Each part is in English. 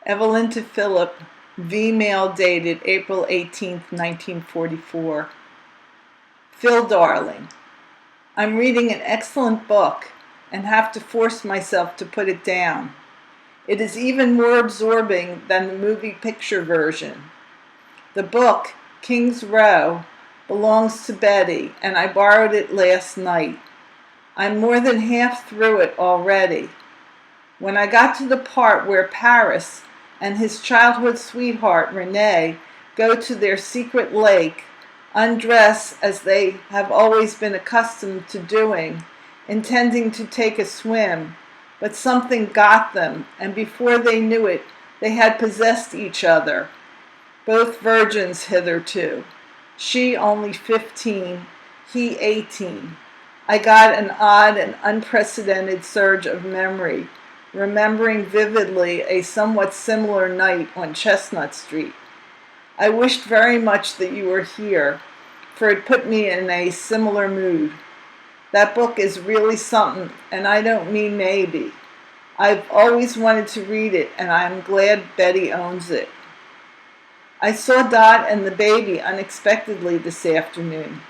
Evelyn to Philip, V-mail dated April 18, 1944. Phil, darling, I'm reading an excellent book and have to force myself to put it down. It is even more absorbing than the movie picture version. The book, King's Row, belongs to Betty, and I borrowed it last night. I'm more than half through it already. When I got to the part where Paris and his childhood sweetheart, Renee, go to their secret lake, undress as they have always been accustomed to doing, intending to take a swim, but something got them, and before they knew it, they had possessed each other. Both virgins hitherto. She only 15, he 18. I got an odd and unprecedented surge of memory, remembering vividly a somewhat similar night on Chestnut Street. I wished very much that you were here, for it put me in a similar mood. That book is really something, and I don't mean maybe. I've always wanted to read it, and I am glad Betty owns it. I saw Dot and the baby unexpectedly this afternoon.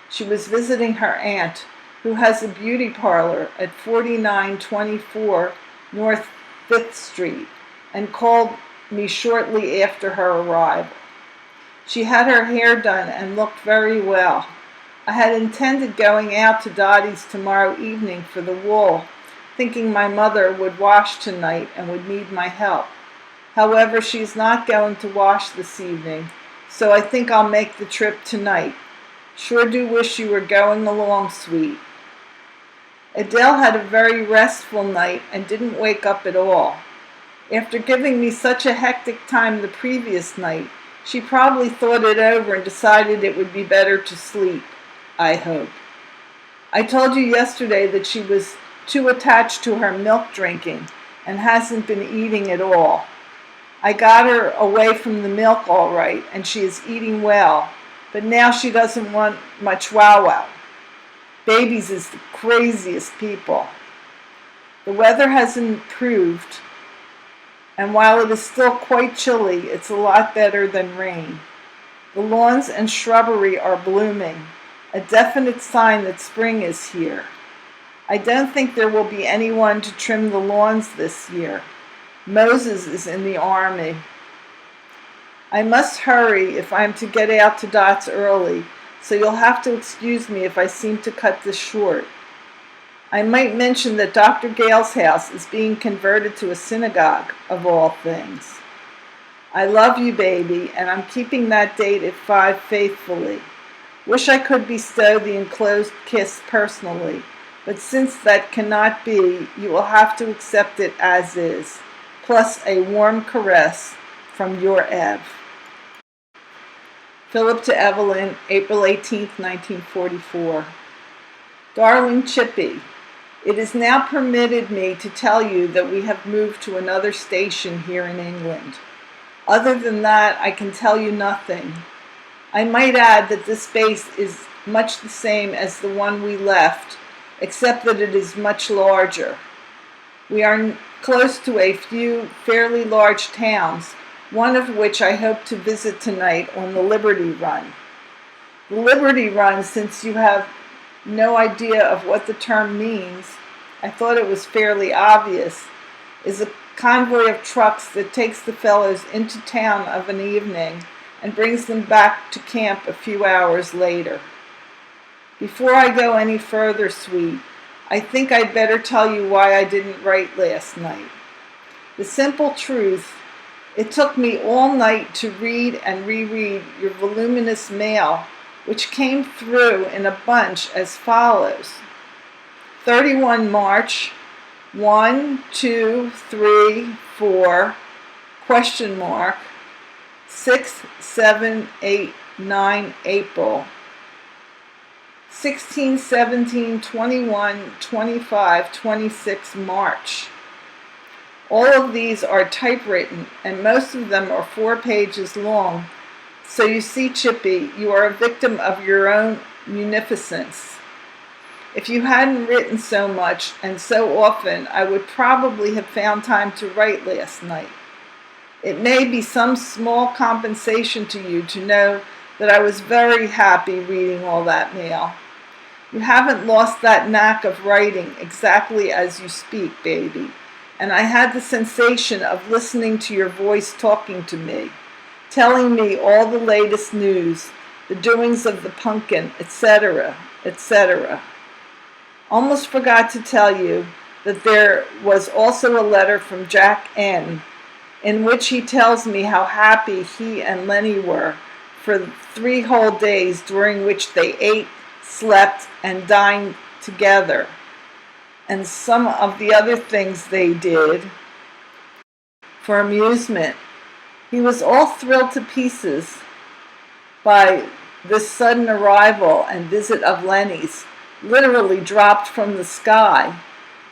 She was visiting her aunt, who has a beauty parlor at 4924 North 5th Street, and called me shortly after her arrival. She had her hair done and looked very well. I had intended going out to Dottie's tomorrow evening for the wool, thinking my mother would wash tonight and would need my help. However, she's not going to wash this evening, so I think I'll make the trip tonight. Sure do wish you were going along, sweet. Adele had a very restful night and didn't wake up at all. After giving me such a hectic time the previous night, she probably thought it over and decided it would be better to sleep, I hope. I told you yesterday that she was too attached to her milk drinking and hasn't been eating at all. I got her away from the milk all right, and she is eating well, but now she doesn't want much wow-wow. Babies is the craziest people. The weather has improved, and while it is still quite chilly, it's a lot better than rain. The lawns and shrubbery are blooming, a definite sign that spring is here. I don't think there will be anyone to trim the lawns this year. Moses is in the army. I must hurry if I am to get out to Dot's early, so you'll have to excuse me if I seem to cut this short. I might mention that Dr. Gale's house is being converted to a synagogue, of all things. I love you, baby, and I'm keeping that date at 5 faithfully. Wish I could bestow the enclosed kiss personally, but since that cannot be, you will have to accept it as is, plus a warm caress from your Ev. Philip to Evelyn, April 18, 1944. Darling Chippy, it is now permitted me to tell you that we have moved to another station here in England. Other than that, I can tell you nothing. I might add that this base is much the same as the one we left, except that it is much larger. We are close to a few fairly large towns, one of which I hope to visit tonight on the Liberty Run. The Liberty Run, since you have no idea of what the term means, I thought it was fairly obvious, is a convoy of trucks that takes the fellows into town of an evening and brings them back to camp a few hours later. Before I go any further, sweet, I think I'd better tell you why I didn't write last night. The simple truth, it took me all night to read and reread your voluminous mail, which came through in a bunch as follows. 31 March, 1, 2, 3, 4, question mark, 6, 7, 8, 9 April, 16, 17, 21, 25, 26 March. All of these are typewritten, and most of them are 4 pages long. So you see, Chippy, you are a victim of your own munificence. If you hadn't written so much and so often, I would probably have found time to write last night. It may be some small compensation to you to know that I was very happy reading all that mail. You haven't lost that knack of writing exactly as you speak, baby. And I had the sensation of listening to your voice talking to me, telling me all the latest news, the doings of the pumpkin, etc., etc. Almost forgot to tell you that there was also a letter from Jack N., in which he tells me how happy he and Lenny were for 3 whole days during which they ate, slept, and dined together, and some of the other things they did for amusement. He was all thrilled to pieces by this sudden arrival and visit of Lenny's, literally dropped from the sky.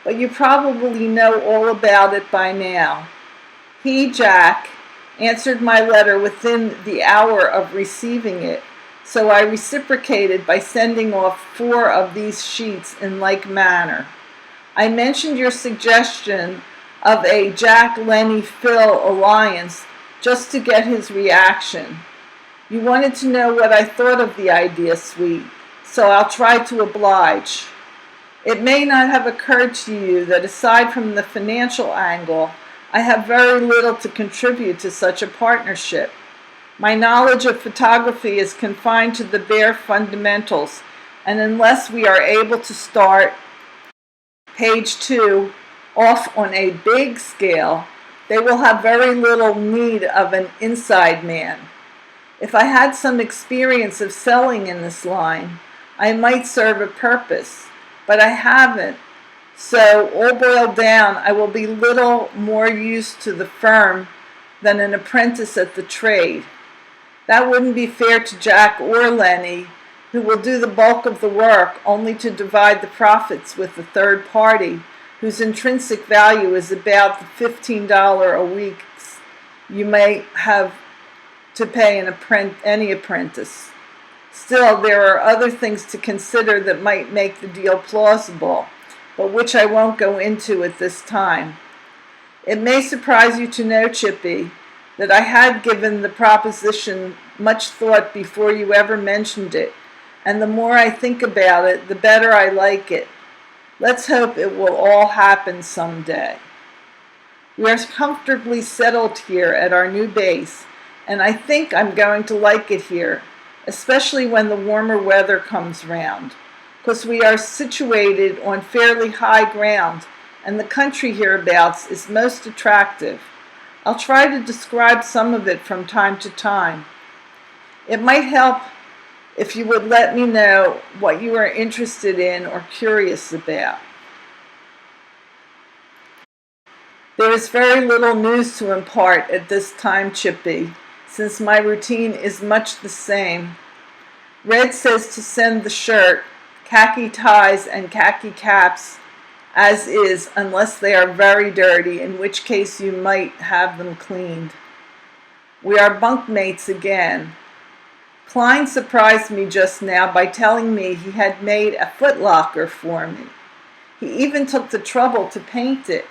But you probably know all about it by now. He, Jack, answered my letter within the hour of receiving it, so I reciprocated by sending off 4 of these sheets in like manner. I mentioned your suggestion of a Jack-Lenny-Phil alliance just to get his reaction. You wanted to know what I thought of the idea, sweet, so I'll try to oblige. It may not have occurred to you that aside from the financial angle, I have very little to contribute to such a partnership. My knowledge of photography is confined to the bare fundamentals, and unless we are able to start page 2 off on a big scale, they will have very little need of an inside man. If I had some experience of selling in this line, I might serve a purpose, but I haven't. So, all boiled down, I will be little more used to the firm than an apprentice at the trade. That wouldn't be fair to Jack or Lenny, who will do the bulk of the work only to divide the profits with a third party, whose intrinsic value is about the $15 a week you may have to pay any apprentice. Still, there are other things to consider that might make the deal plausible, but which I won't go into at this time. It may surprise you to know, Chippy, that I had given the proposition much thought before you ever mentioned it, and the more I think about it, the better I like it. Let's hope it will all happen someday. We are comfortably settled here at our new base, and I think I'm going to like it here, especially when the warmer weather comes round, because we are situated on fairly high ground, and the country hereabouts is most attractive. I'll try to describe some of it from time to time. It might help if you would let me know what you are interested in or curious about. There is very little news to impart at this time, Chippy, since my routine is much the same. Red says to send the shirt, khaki ties, and khaki caps as is, unless they are very dirty, in which case you might have them cleaned. We are bunkmates again. Klein surprised me just now by telling me he had made a footlocker for me. He even took the trouble to paint it.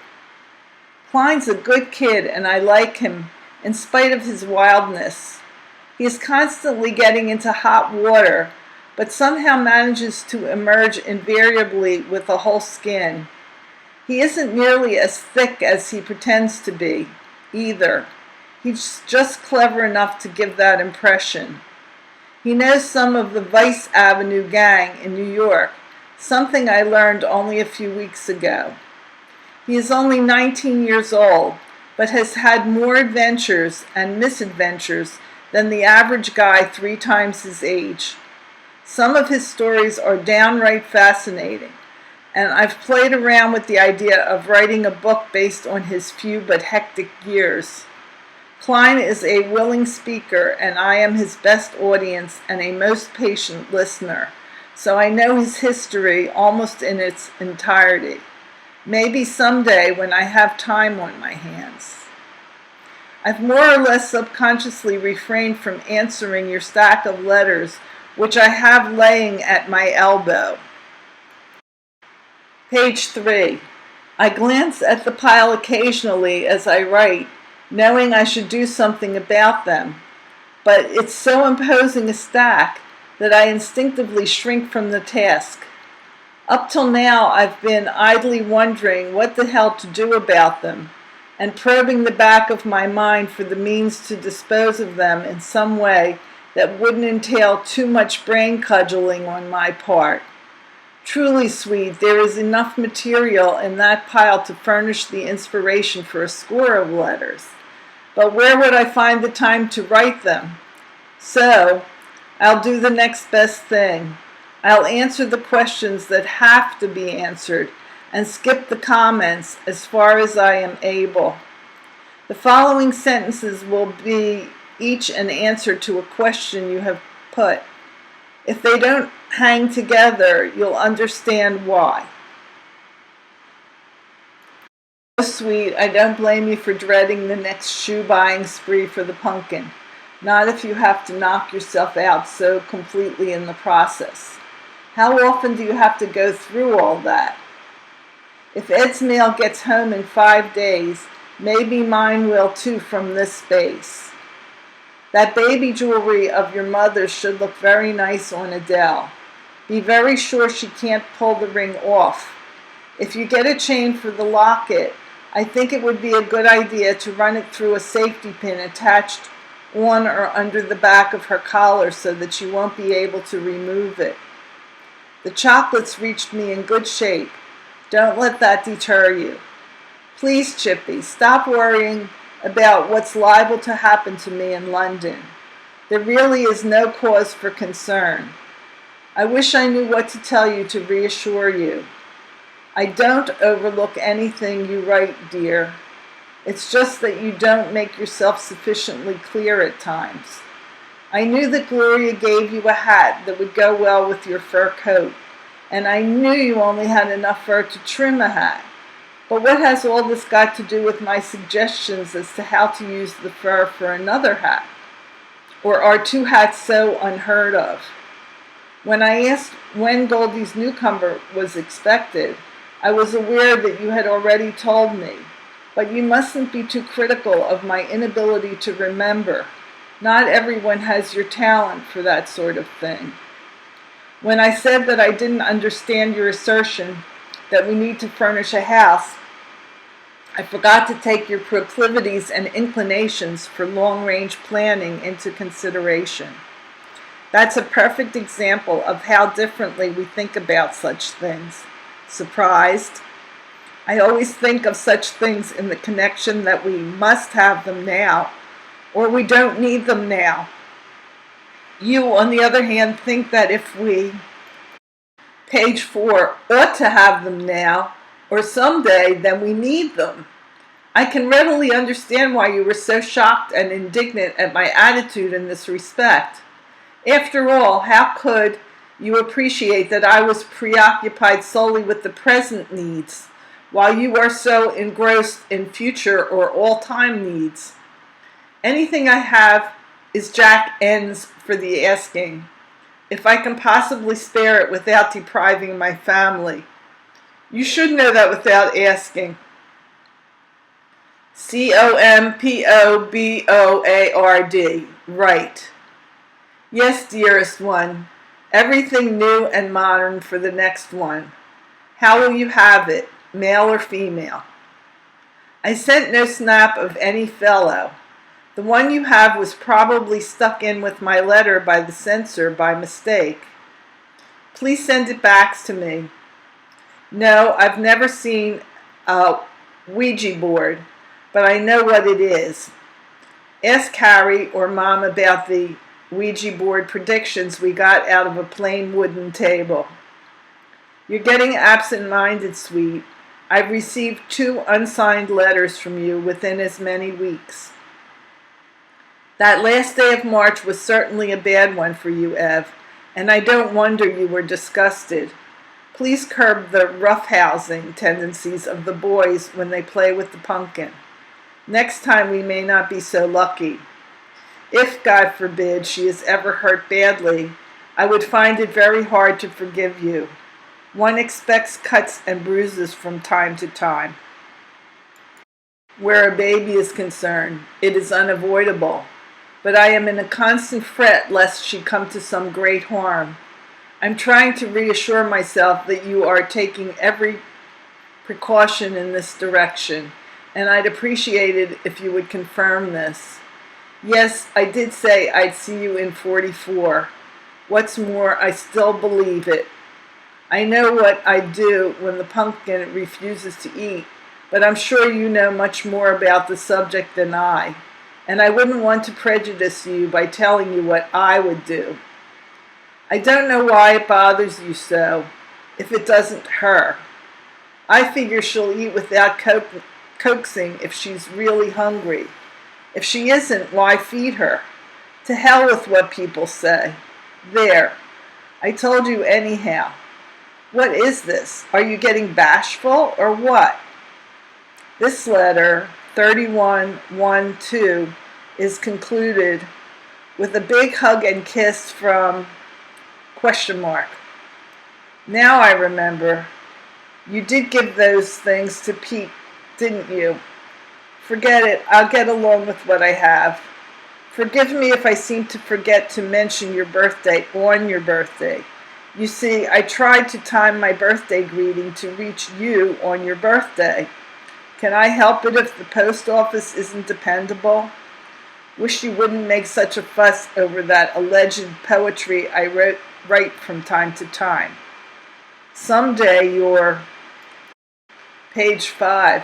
Klein's a good kid, and I like him, in spite of his wildness. He is constantly getting into hot water, but somehow manages to emerge invariably with a whole skin. He isn't nearly as thick as he pretends to be, either. He's just clever enough to give that impression. He knows some of the Vice Avenue gang in New York, something I learned only a few weeks ago. He is only 19 years old, but has had more adventures and misadventures than the average guy 3 times his age. Some of his stories are downright fascinating, and I've played around with the idea of writing a book based on his few but hectic years. Klein is a willing speaker, and I am his best audience and a most patient listener, so I know his history almost in its entirety. Maybe someday when I have time on my hands. I've more or less subconsciously refrained from answering your stack of letters, which I have laying at my elbow. Page 3. I glance at the pile occasionally as I write, knowing I should do something about them. But it's so imposing a stack that I instinctively shrink from the task. Up till now, I've been idly wondering what the hell to do about them, and probing the back of my mind for the means to dispose of them in some way that wouldn't entail too much brain cudgeling on my part. Truly, sweet, there is enough material in that pile to furnish the inspiration for a score of letters. But where would I find the time to write them? So, I'll do the next best thing. I'll answer the questions that have to be answered and skip the comments as far as I am able. The following sentences will be each an answer to a question you have put. If they don't hang together, you'll understand why. Oh, sweet, I don't blame you for dreading the next shoe-buying spree for the pumpkin. Not if you have to knock yourself out so completely in the process. How often do you have to go through all that? If Ed's mail gets home in 5 days, maybe mine will too from this space. That baby jewelry of your mother's should look very nice on Adele. Be very sure she can't pull the ring off. If you get a chain for the locket, I think it would be a good idea to run it through a safety pin attached on or under the back of her collar so that she won't be able to remove it. The chocolates reached me in good shape. Don't let that deter you. Please, Chippy, stop worrying about what's liable to happen to me in London. There really is no cause for concern. I wish I knew what to tell you to reassure you. I don't overlook anything you write, dear. It's just that you don't make yourself sufficiently clear at times. I knew that Gloria gave you a hat that would go well with your fur coat, and I knew you only had enough fur to trim a hat. But what has all this got to do with my suggestions as to how to use the fur for another hat? Or are 2 hats so unheard of? When I asked when Goldie's newcomer was expected, I was aware that you had already told me, but you mustn't be too critical of my inability to remember. Not everyone has your talent for that sort of thing. When I said that I didn't understand your assertion that we need to furnish a house, I forgot to take your proclivities and inclinations for long-range planning into consideration. That's a perfect example of how differently we think about such things. Surprised? I always think of such things in the connection that we must have them now, or we don't need them now. You, on the other hand, think that if we, page 4, ought to have them now, or someday, then we need them. I can readily understand why you were so shocked and indignant at my attitude in this respect. After all, how could you appreciate that I was preoccupied solely with the present needs, while you are so engrossed in future or all-time needs? Anything I have is Jack N's for the asking, if I can possibly spare it without depriving my family. You should know that without asking. Compoboard, right. Yes, dearest one, everything new and modern for the next one. How will you have it, male or female? I sent no snap of any fellow. The one you have was probably stuck in with my letter by the censor by mistake. Please send it back to me. No, I've never seen a Ouija board, but I know what it is. Ask Harry or Mom about the Ouija board predictions we got out of a plain wooden table. You're getting absent-minded, sweet. I've received 2 unsigned letters from you within as many weeks. That last day of March was certainly a bad one for you, Ev, and I don't wonder you were disgusted. Please curb the roughhousing tendencies of the boys when they play with the pumpkin. Next time we may not be so lucky. If, God forbid, she is ever hurt badly, I would find it very hard to forgive you. One expects cuts and bruises from time to time. Where a baby is concerned, it is unavoidable, but I am in a constant fret lest she come to some great harm. I'm trying to reassure myself that you are taking every precaution in this direction, and I'd appreciate it if you would confirm this. Yes, I did say I'd see you in 44. What's more, I still believe it. I know what I'd do when the pumpkin refuses to eat, but I'm sure you know much more about the subject than I, and I wouldn't want to prejudice you by telling you what I would do. I don't know why it bothers you so, if it doesn't her. I figure she'll eat without coaxing if she's really hungry. If she isn't, why feed her? To hell with what people say. There, I told you anyhow. What is this? Are you getting bashful or what? This letter, 3112, is concluded with a big hug and kiss from ... Now I remember. You did give those things to Pete, didn't you? Forget it. I'll get along with what I have. Forgive me if I seem to forget to mention your birthday on your birthday. You see, I tried to time my birthday greeting to reach you on your birthday. Can I help it if the post office isn't dependable? Wish you wouldn't make such a fuss over that alleged poetry I write from time to time. Someday you're, page 5,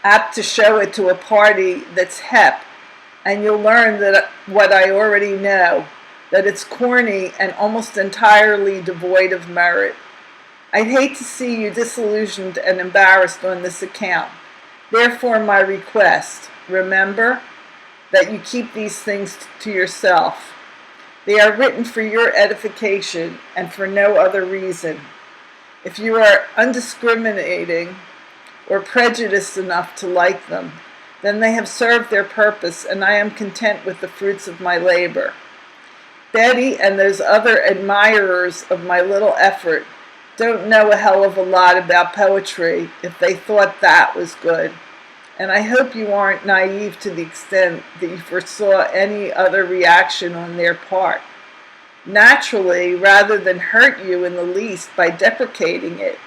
apt to show it to a party that's hep, and you'll learn that what I already know, that it's corny and almost entirely devoid of merit. I'd hate to see you disillusioned and embarrassed on this account. Therefore my request, remember, that you keep these things to yourself. They are written for your edification and for no other reason. If you are undiscriminating or prejudiced enough to like them, then they have served their purpose, and I am content with the fruits of my labor. Betty and those other admirers of my little effort don't know a hell of a lot about poetry if they thought that was good, and I hope you aren't naive to the extent that you foresaw any other reaction on their part. Naturally, rather than hurt you in the least by deprecating it,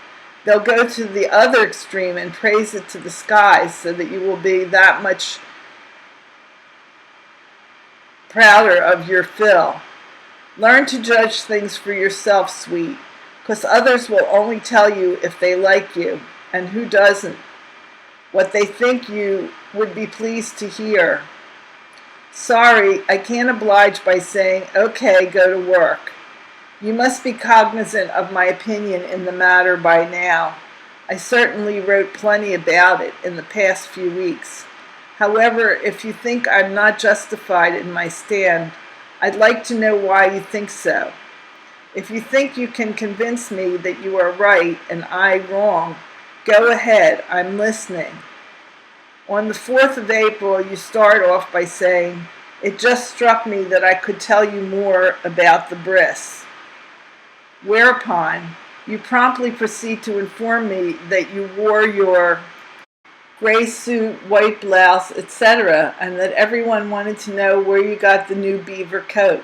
they'll go to the other extreme and praise it to the skies so that you will be that much prouder of your fill. Learn to judge things for yourself, sweet, because others will only tell you if they like you, and who doesn't, what they think you would be pleased to hear. Sorry, I can't oblige by saying, okay, go to work. You must be cognizant of my opinion in the matter by now. I certainly wrote plenty about it in the past few weeks. However, if you think I'm not justified in my stand, I'd like to know why you think so. If you think you can convince me that you are right and I wrong, go ahead, I'm listening. On the 4th of April, you start off by saying, it just struck me that I could tell you more about the bris. Whereupon, you promptly proceed to inform me that you wore your gray suit, white blouse, etc., and that everyone wanted to know where you got the new beaver coat.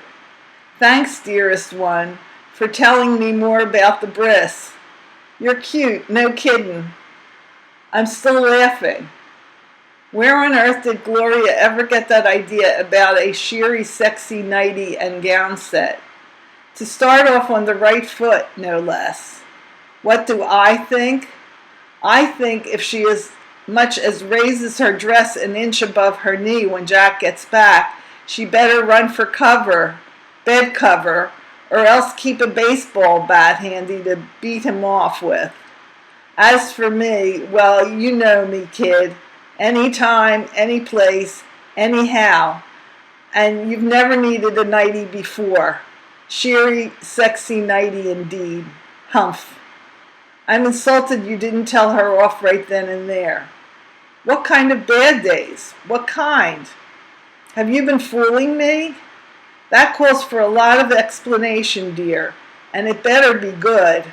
Thanks, dearest one, for telling me more about the bris. You're cute, no kiddin'. I'm still laughing. Where on earth did Gloria ever get that idea about a sheery, sexy nightie and gown set? To start off on the right foot, no less. What do I think? I think if she as much as raises her dress an inch above her knee when Jack gets back, she better run for cover, bed cover, or else keep a baseball bat handy to beat him off with. As for me, well, you know me, kid. Anytime, any place, anyhow. And you've never needed a nightie before. Sheery, sexy nightie indeed. Humph. I'm insulted you didn't tell her off right then and there. What kind of bad days? What kind? Have you been fooling me? That calls for a lot of explanation, dear, and it better be good.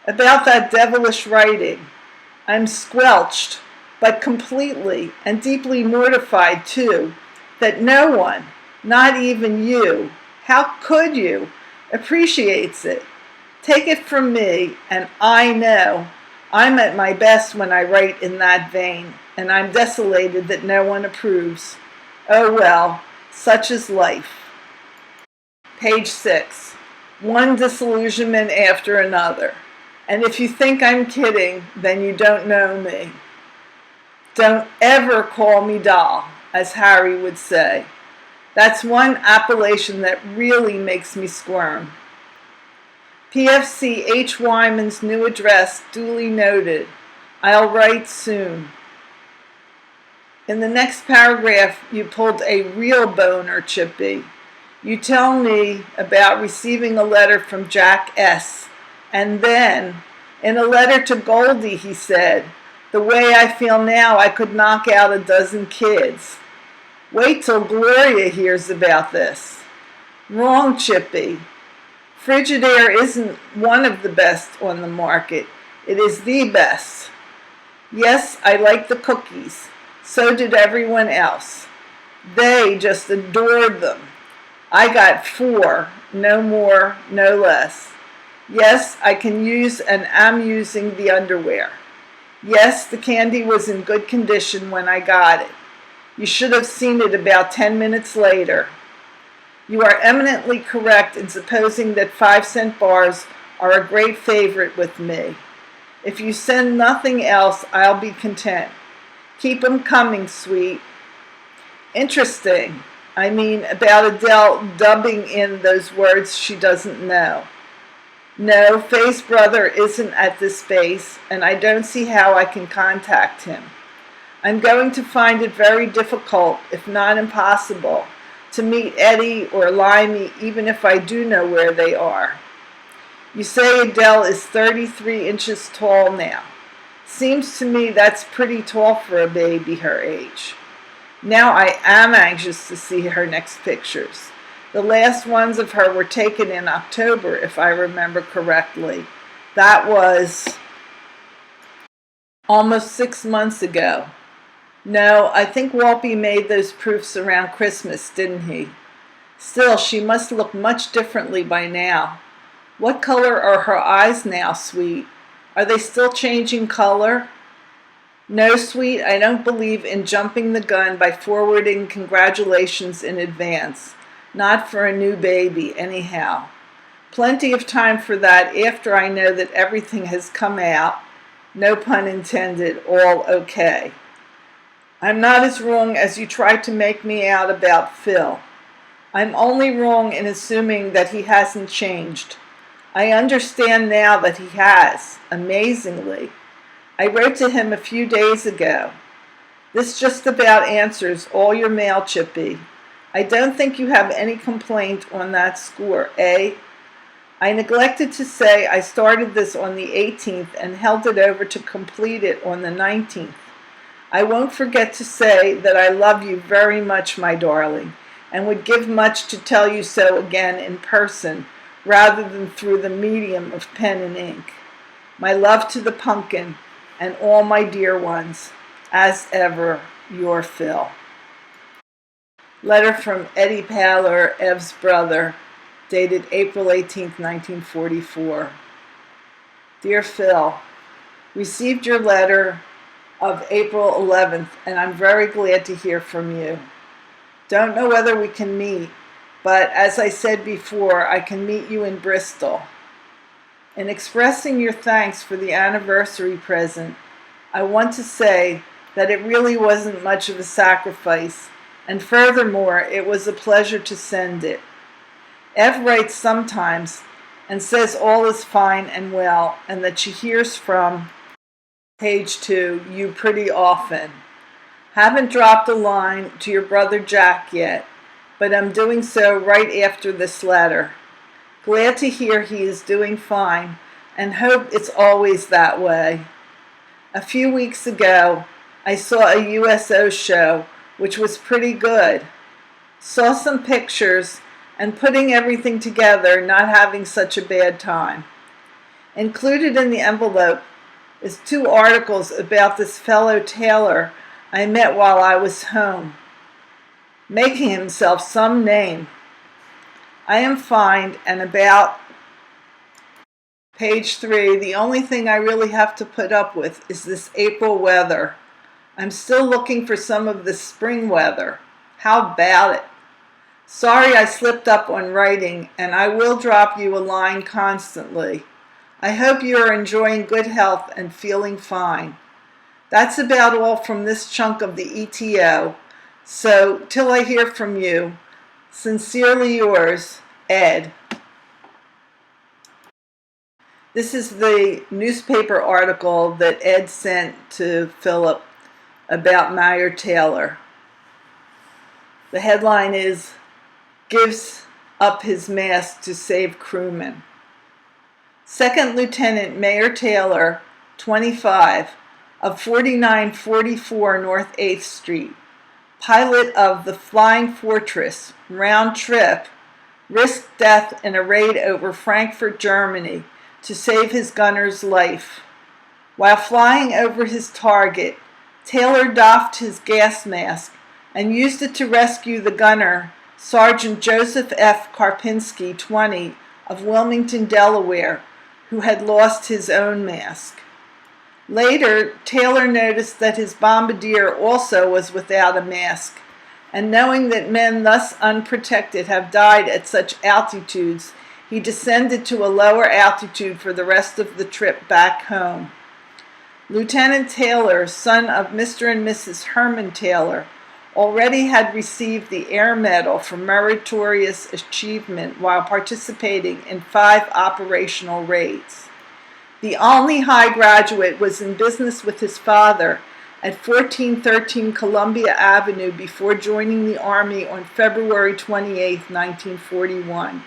About that devilish writing. I'm squelched. but completely and deeply mortified too, that no one, not even you, how could you, appreciates it. Take it from me, and I know I'm at my best when I write in that vein, and I'm desolated that no one approves. Oh well, such is life. Page 6. One disillusionment after another. And if you think I'm kidding, then you don't know me. Don't ever call me doll, as Harry would say. That's one appellation that really makes me squirm. PFC H. Wyman's new address duly noted. I'll write soon. In the next paragraph, you pulled a real boner, Chippy. You tell me about receiving a letter from Jack S. And then, in a letter to Goldie, he said, the way I feel now, I could knock out a dozen kids. Wait till Gloria hears about this. Wrong, Chippy. Frigidaire isn't one of the best on the market. It is the best. Yes, I like the cookies. So did everyone else. They just adored them. I got 4, no more, no less. Yes, I can use and am using the underwear. Yes, the candy was in good condition when I got it. You should have seen it about 10 minutes later. You are eminently correct in supposing that 5-cent bars are a great favorite with me. If you send nothing else, I'll be content. Keep 'em coming, sweet. Interesting. I mean, about Adele dubbing in those words she doesn't know. No, Faye's brother isn't at this base, and I don't see how I can contact him. I'm going to find it very difficult, if not impossible, to meet Eddie or Limey, even if I do know where they are. You say Adele is 33 inches tall now. Seems to me that's pretty tall for a baby her age. Now I am anxious to see her next pictures. The last ones of her were taken in October, if I remember correctly. That was almost 6 months ago. No, I think Walpy made those proofs around Christmas, didn't he? Still, she must look much differently by now. What color are her eyes now, sweet? Are they still changing color? No, sweet, I don't believe in jumping the gun by forwarding congratulations in advance. Not for a new baby, anyhow. Plenty of time for that after I know that everything has come out, no pun intended, all okay. I'm not as wrong as you tried to make me out about Phil. I'm only wrong in assuming that he hasn't changed. I understand now that he has, amazingly. I wrote to him a few days ago. This just about answers all your mail, Chippy. I don't think you have any complaint on that score, eh? I neglected to say I started this on the 18th and held it over to complete it on the 19th. I won't forget to say that I love you very much, my darling, and would give much to tell you so again in person, rather than through the medium of pen and ink. My love to the pumpkin and all my dear ones. As ever, your Phil. Letter from Eddie Paller, Ev's brother, dated April 18, 1944. Dear Phil, received your letter of April 11th, and I'm very glad to hear from you. Don't know whether we can meet, but as I said before, I can meet you in Bristol. In expressing your thanks for the anniversary present, I want to say that it really wasn't much of a sacrifice, and furthermore, it was a pleasure to send it. Ev writes sometimes and says all is fine and well, and that she hears from, page 2, you pretty often. Haven't dropped a line to your brother Jack yet, but I'm doing so right after this letter. Glad to hear he is doing fine, and hope it's always that way. A few weeks ago, I saw a USO show, which was pretty good. Saw some pictures, and putting everything together, not having such a bad time. Included in the envelope is 2 articles about this fellow tailor I met while I was home, making himself some name. I am fine, and about page 3, the only thing I really have to put up with is this April weather. I'm still looking for some of this spring weather. How about it? Sorry I slipped up on writing, and I will drop you a line constantly. I hope you are enjoying good health and feeling fine. That's about all from this chunk of the ETO. So, till I hear from you, sincerely yours, Ed. This is the newspaper article that Ed sent to Philip about Mayor Taylor. The headline is, "Gives up his mask to save crewmen." Second Lieutenant Mayor Taylor, 25, of 4944 North 8th Street, pilot of the Flying Fortress round trip, risked death in a raid over Frankfurt, Germany, to save his gunner's life. While flying over his target, Taylor doffed his gas mask and used it to rescue the gunner, Sergeant Joseph F. Karpinski, 20, of Wilmington, Delaware, who had lost his own mask. Later, Taylor noticed that his bombardier also was without a mask, and knowing that men thus unprotected have died at such altitudes, he descended to a lower altitude for the rest of the trip back home. Lieutenant Taylor, son of Mr. and Mrs. Herman Taylor, already had received the Air Medal for meritorious achievement while participating in 5 operational raids. The Olney High graduate was in business with his father at 1413 Columbia Avenue before joining the Army on February 28, 1941.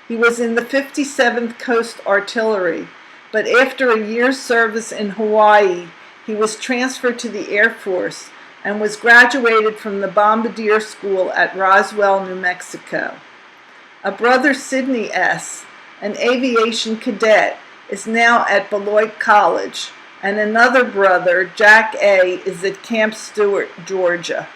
He was in the 57th Coast Artillery, but after a year's service in Hawaii, he was transferred to the Air Force and was graduated from the Bombardier School at Roswell, New Mexico. A brother, Sidney S., an aviation cadet, is now at Beloit College, and another brother, Jack A., is at Camp Stewart, Georgia.